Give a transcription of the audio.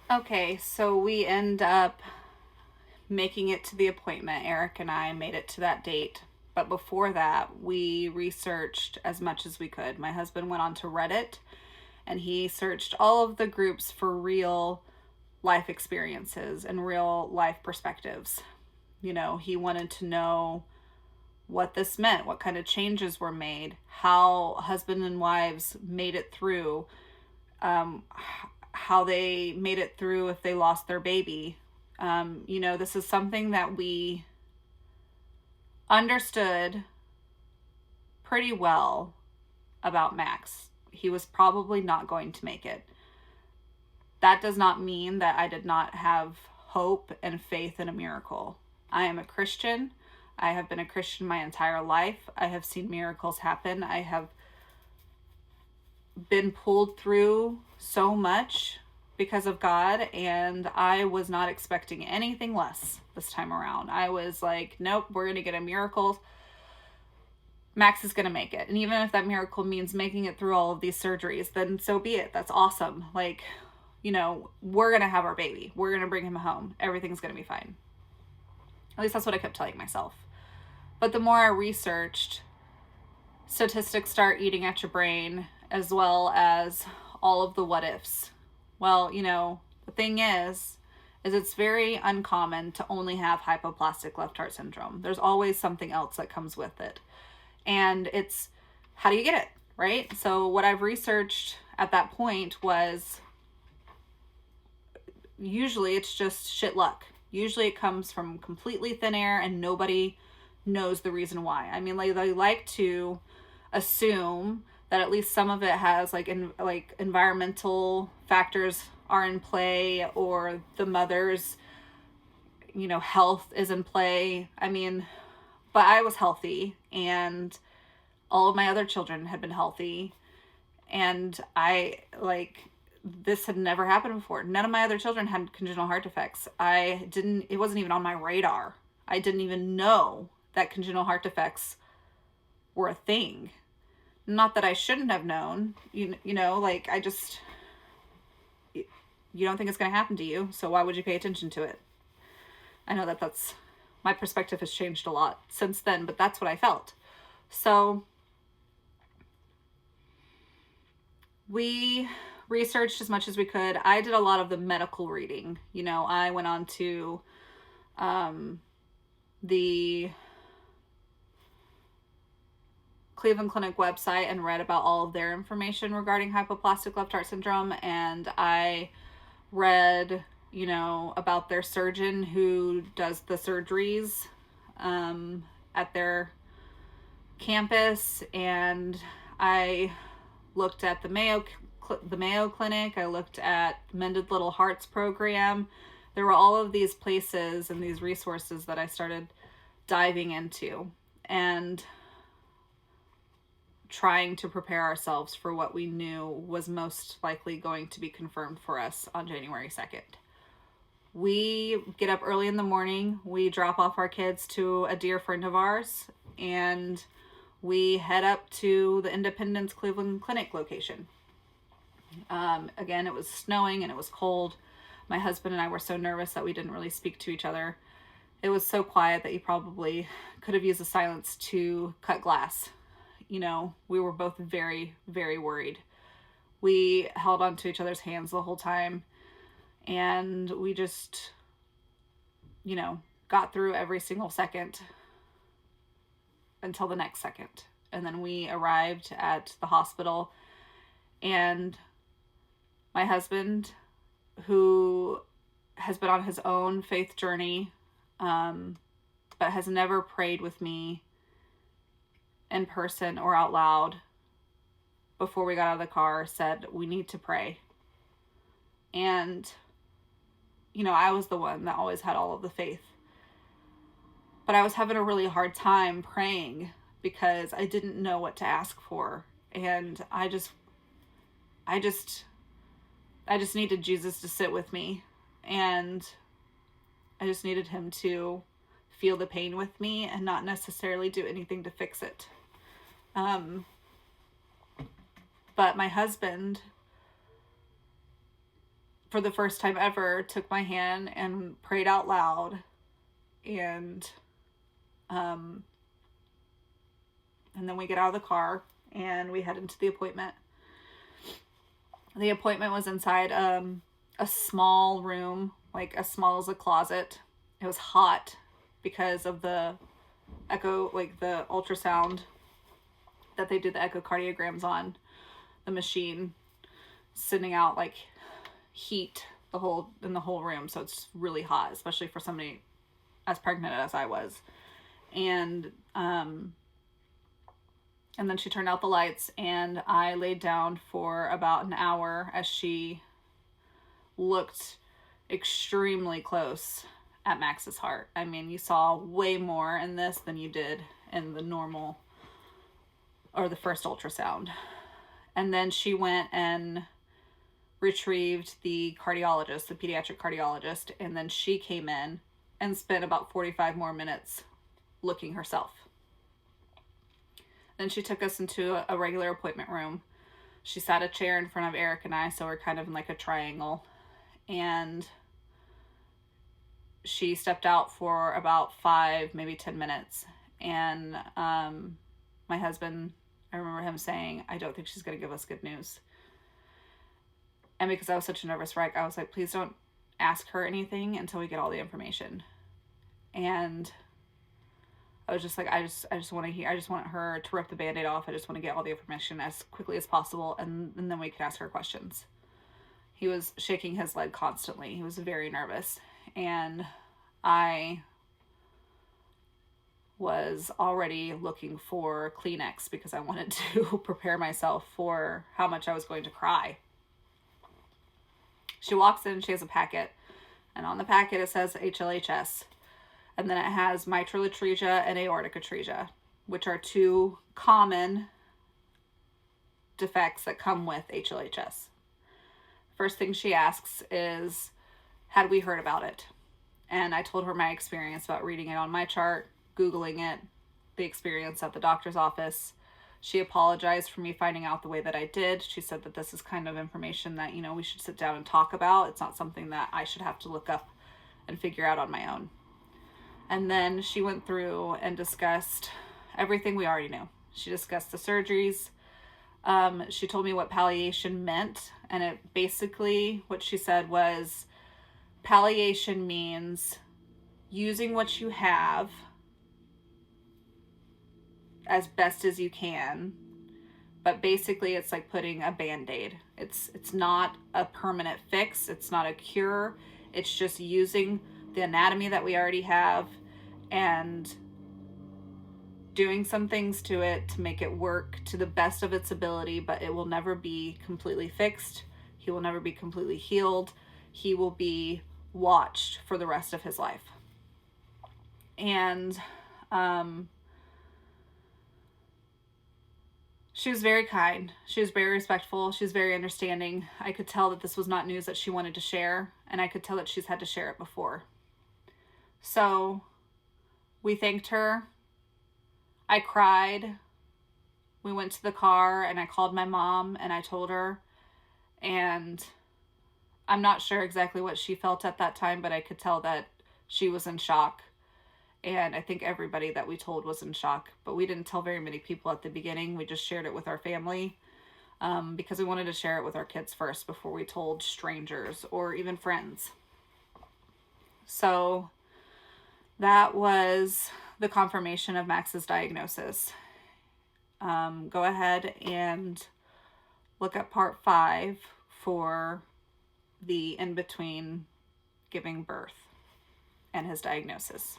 Okay, so we end up making it to the appointment. Eric and I made it to that date. But before that, we researched as much as we could. My husband went on to Reddit and he searched all of the groups for real life experiences and real life perspectives. He wanted to know what this meant, what kind of changes were made, how husband and wives made it through, um, how they made it through if they lost their baby. This is something that we understood pretty well about Max. He was probably not going to make it. That does not mean that I did not have hope and faith in a miracle. I am a Christian. I have been a Christian my entire life. I have seen miracles happen. I have been pulled through so much because of God, and I was not expecting anything less this time around. I was like, nope, we're going to get a miracle. Max is going to make it. And even if that miracle means making it through all of these surgeries, then so be it. That's awesome. Like, we're going to have our baby. We're going to bring him home. Everything's going to be fine. At least that's what I kept telling myself. But the more I researched, statistics start eating at your brain, as well as all of the what ifs. Well, the thing is it's very uncommon to only have hypoplastic left heart syndrome. There's always something else that comes with it. And it's, how do you get it, right? So what I've researched at that point was, usually it's just shit luck. Usually it comes from completely thin air and nobody knows the reason why. I mean, like, they like to assume that at least some of it has environmental factors are in play, or the mother's health is in play. I mean, but I was healthy and all of my other children had been healthy, and this had never happened before. None of my other children had congenital heart defects. It wasn't even on my radar. I didn't even know that congenital heart defects were a thing. Not that I shouldn't have known, you don't think it's going to happen to you, so why would you pay attention to it? I know that's, my perspective has changed a lot since then, but that's what I felt. So we researched as much as we could. I did a lot of the medical reading. I went on to the Cleveland Clinic website and read about all of their information regarding hypoplastic left heart syndrome. And I read, about their surgeon who does the surgeries at their campus. And I looked at the Mayo Clinic. I looked at Mended Little Hearts program. There were all of these places and these resources that I started diving into and trying to prepare ourselves for what we knew was most likely going to be confirmed for us on January 2nd. We get up early in the morning, we drop off our kids to a dear friend of ours, and we head up to the Independence Cleveland Clinic location. Again, it was snowing and it was cold. My husband and I were so nervous that we didn't really speak to each other. It was so quiet that you probably could have used the silence to cut glass. We were both very, very worried. We held on to each other's hands the whole time, and we just, got through every single second until the next second. And then we arrived at the hospital, and my husband, who has been on his own faith journey, but has never prayed with me in person or out loud before we got out of the car, said, we need to pray. And, I was the one that always had all of the faith. But I was having a really hard time praying because I didn't know what to ask for. And I just needed Jesus to sit with me. And I just needed him to feel the pain with me and not necessarily do anything to fix it. But my husband for the first time ever, took my hand and prayed out loud. And then we get out of the car and we head into the appointment. The appointment was inside a small room, like as small as a closet. It was hot because of the echo, like the ultrasound that they did the echocardiograms on, the machine sending out like heat in the whole room. So it's really hot, especially for somebody as pregnant as I was. And then she turned out the lights and I laid down for about an hour as she looked extremely close at Max's heart. I mean, you saw way more in this than you did in the normal or the first ultrasound. And then she went and retrieved the cardiologist, the pediatric cardiologist, and then she came in and spent about 45 more minutes looking herself. Then she took us into a regular appointment room. She sat a chair in front of Eric and I, so we're kind of in like a triangle. And she stepped out for about 5, maybe 10 minutes. And my husband, I remember him saying, I don't think she's going to give us good news. And because I was such a nervous wreck, I was like, please don't ask her anything until we get all the information. And I was just like, I just want her to rip the Band-Aid off. I just want to get all the information as quickly as possible, and then we can ask her questions. He was shaking his leg constantly. He was very nervous. And I was already looking for Kleenex because I wanted to prepare myself for how much I was going to cry. She walks in, she has a packet, and on the packet it says HLHS. And then it has mitral atresia and aortic atresia, which are two common defects that come with HLHS. First thing she asks is, had we heard about it? And I told her my experience about reading it on my chart, Googling it, the experience at the doctor's office. She apologized for me finding out the way that I did. She said that this is kind of information that, we should sit down and talk about. It's not something that I should have to look up and figure out on my own. And then she went through and discussed everything we already knew. She discussed the surgeries. She told me what palliation meant. And it basically, what she said was, palliation means using what you have as best as you can. But basically, it's like putting a Band-Aid. It's not a permanent fix. It's not a cure. It's just using the anatomy that we already have and doing some things to it to make it work to the best of its ability, but it will never be completely fixed. He will never be completely healed. He will be watched for the rest of his life. And she was very kind. She was very respectful. She was very understanding. I could tell that this was not news that she wanted to share, and I could tell that she's had to share it before. So we thanked her. I cried. We went to the car and I called my mom and I told her. And I'm not sure exactly what she felt at that time, but I could tell that she was in shock. And I think everybody that we told was in shock. But we didn't tell very many people at the beginning. We just shared it with our family because we wanted to share it with our kids first before we told strangers or even friends. So that was the confirmation of Max's diagnosis. Go ahead and look at part 5 for the in-between giving birth and his diagnosis.